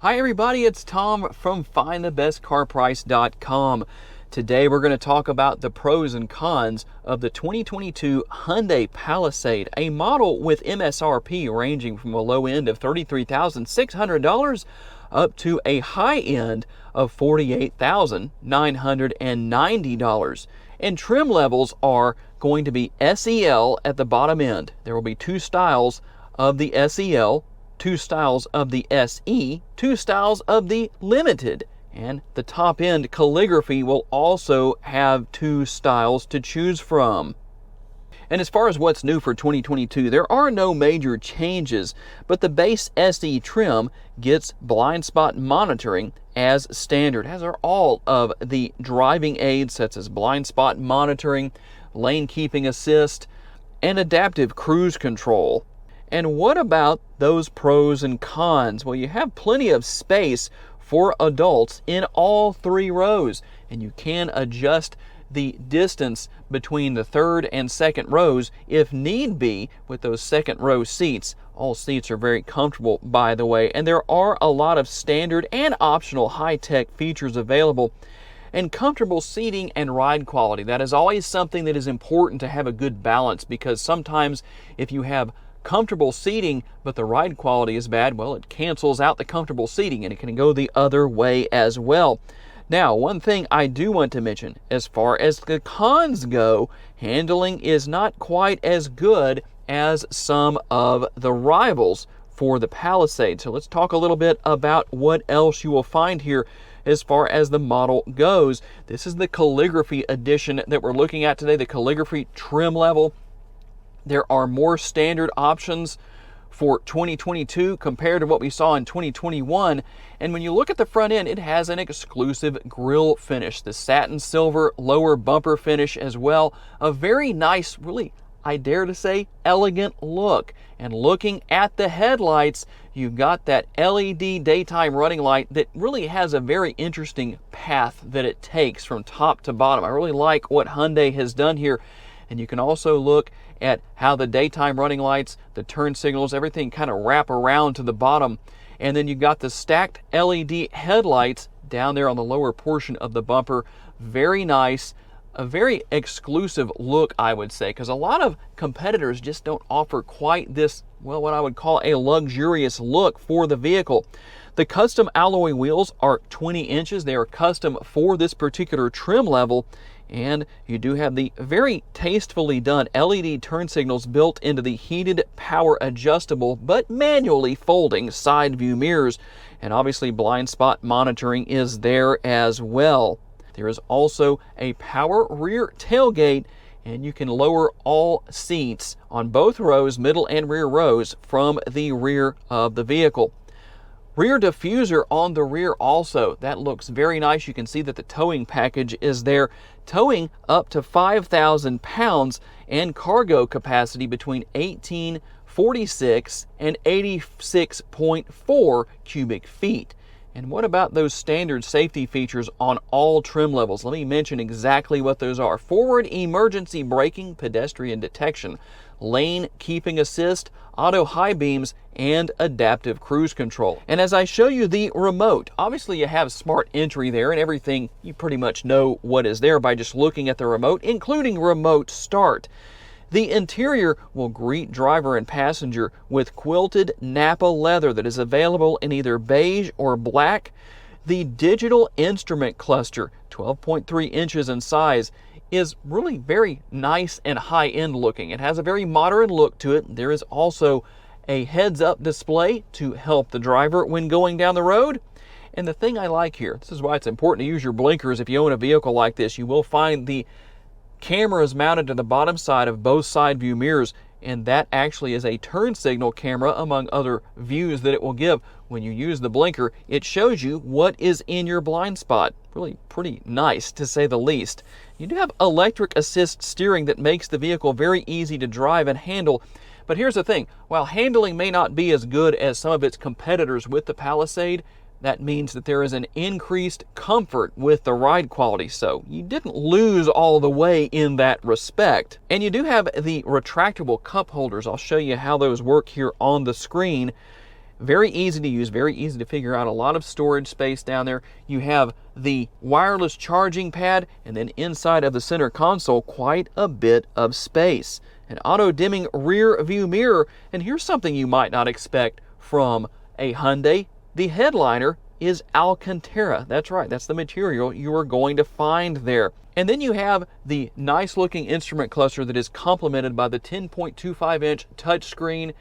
Hi everybody, it's Tom from FindTheBestCarPrice.com. Today we're going to talk about the pros and cons of the 2022 Hyundai Palisade, a model with MSRP ranging from a low end of $33,600 up to a high end of $48,990. And trim levels are going to be SEL at the bottom end. There will be two styles of the SEL, two styles of the SE, two styles of the Limited, and the top end Calligraphy will also have two styles to choose from. And as far as what's new for 2022, there are no major changes, but the base SE trim gets blind spot monitoring as standard, as are all of the driving aids such as blind spot monitoring, lane keeping assist, and adaptive cruise control. And what about those pros and cons? Well, you have plenty of space for adults in all three rows, and you can adjust the distance between the third and second rows if need be with those second row seats. All seats are very comfortable, by the way, and there are a lot of standard and optional high-tech features available. And comfortable seating and ride quality, that is always something that is important to have a good balance, because sometimes if you have comfortable seating but the ride quality is bad, well, it cancels out the comfortable seating, and it can go the other way as well. Now, one thing I do want to mention, as far as the cons go, handling is not quite as good as some of the rivals for the Palisade. So let's talk a little bit about what else you will find here as far as the model goes. This is the Calligraphy edition that we're looking at today, the Calligraphy trim level. There are more standard options for 2022 compared to what we saw in 2021. And when you look at the front end, it has an exclusive grille finish, the satin silver lower bumper finish as well. A very nice, really, I dare to say, elegant look. And looking at the headlights, you've got that LED daytime running light that really has a very interesting path that it takes from top to bottom. I really like what Hyundai has done here. And you can also look at how the daytime running lights, the turn signals, everything kind of wrap around to the bottom. And then you've got the stacked LED headlights down there on the lower portion of the bumper. Very nice, a very exclusive look, I would say, because a lot of competitors just don't offer quite this, well, what I would call a luxurious look for the vehicle. The custom alloy wheels are 20 inches. They are custom for this particular trim level. And you do have the very tastefully done LED turn signals built into the heated, power adjustable, but manually folding side view mirrors. And obviously blind spot monitoring is there as well. There is also a power rear tailgate, and you can lower all seats on both rows, middle and rear rows, from the rear of the vehicle. Rear diffuser on the rear also. That looks very nice. You can see that the towing package is there, towing up to 5,000 pounds and cargo capacity between 1846 and 86.4 cubic feet. And what about those standard safety features on all trim levels? Let me mention exactly what those are. Forward emergency braking, pedestrian detection, lane keeping assist, auto high beams, and adaptive cruise control. And as I show you the remote, obviously you have smart entry there, and everything, you pretty much know what is there by just looking at the remote, including remote start. The interior will greet driver and passenger with quilted Napa leather that is available in either beige or black. The digital instrument cluster, 12.3 inches in size, is really very nice and high-end looking. It has a very modern look to it. There is also a heads-up display to help the driver when going down the road. And the thing I like here, this is why it's important to use your blinkers if you own a vehicle like this, you will find the cameras mounted to the bottom side of both side view mirrors, and that actually is a turn signal camera among other views that it will give. When you use the blinker, it shows you what is in your blind spot. Really pretty nice, to say the least. You do have electric assist steering that makes the vehicle very easy to drive and handle. But here's the thing, while handling may not be as good as some of its competitors with the Palisade, that means that there is an increased comfort with the ride quality. So you didn't lose all the way in that respect. And you do have the retractable cup holders. I'll show you how those work here on the screen. very easy to use, very easy to figure out, a lot of storage space down there. You have the wireless charging pad, and then inside of the center console, quite a bit of space. An auto-dimming rear view mirror, and here's something you might not expect from a Hyundai. The headliner is Alcantara. That's right, that's the material you are going to find there. And then you have the nice looking instrument cluster that is complemented by the 10.25-inch touchscreen.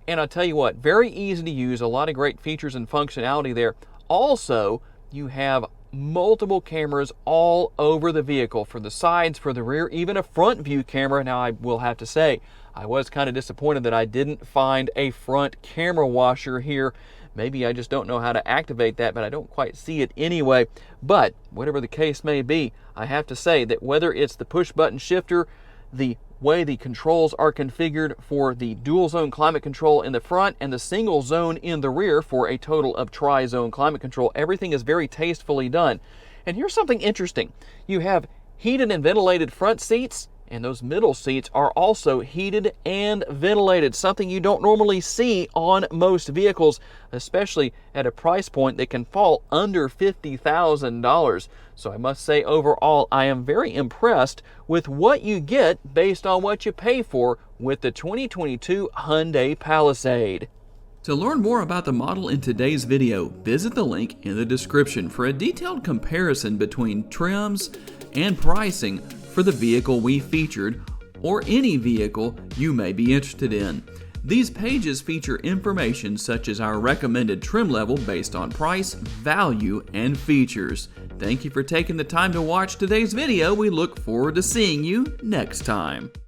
And I'll tell you what, very easy to use, a lot of great features and functionality there. Also, you have multiple cameras all over the vehicle, for the sides, for the rear, even a front view camera. Now, I will have to say, I was kind of disappointed that I didn't find a front camera washer here. Maybe I just don't know how to activate that, but I don't quite see it anyway. But whatever the case may be, I have to say that whether it's the push button shifter, the way the controls are configured for the dual zone climate control in the front and the single zone in the rear for a total of tri-zone climate control, everything is very tastefully done. And here's something interesting. You have heated and ventilated front seats, and those middle seats are also heated and ventilated, something you don't normally see on most vehicles, especially at a price point that can fall under $50,000. So I must say, overall, I am very impressed with what you get based on what you pay for with the 2022 Hyundai Palisade. To learn more about the model in today's video, visit the link in the description for a detailed comparison between trims and pricing for the vehicle we featured, or any vehicle you may be interested in. These pages feature information such as our recommended trim level based on price, value, and features. Thank you for taking the time to watch today's video. We look forward to seeing you next time.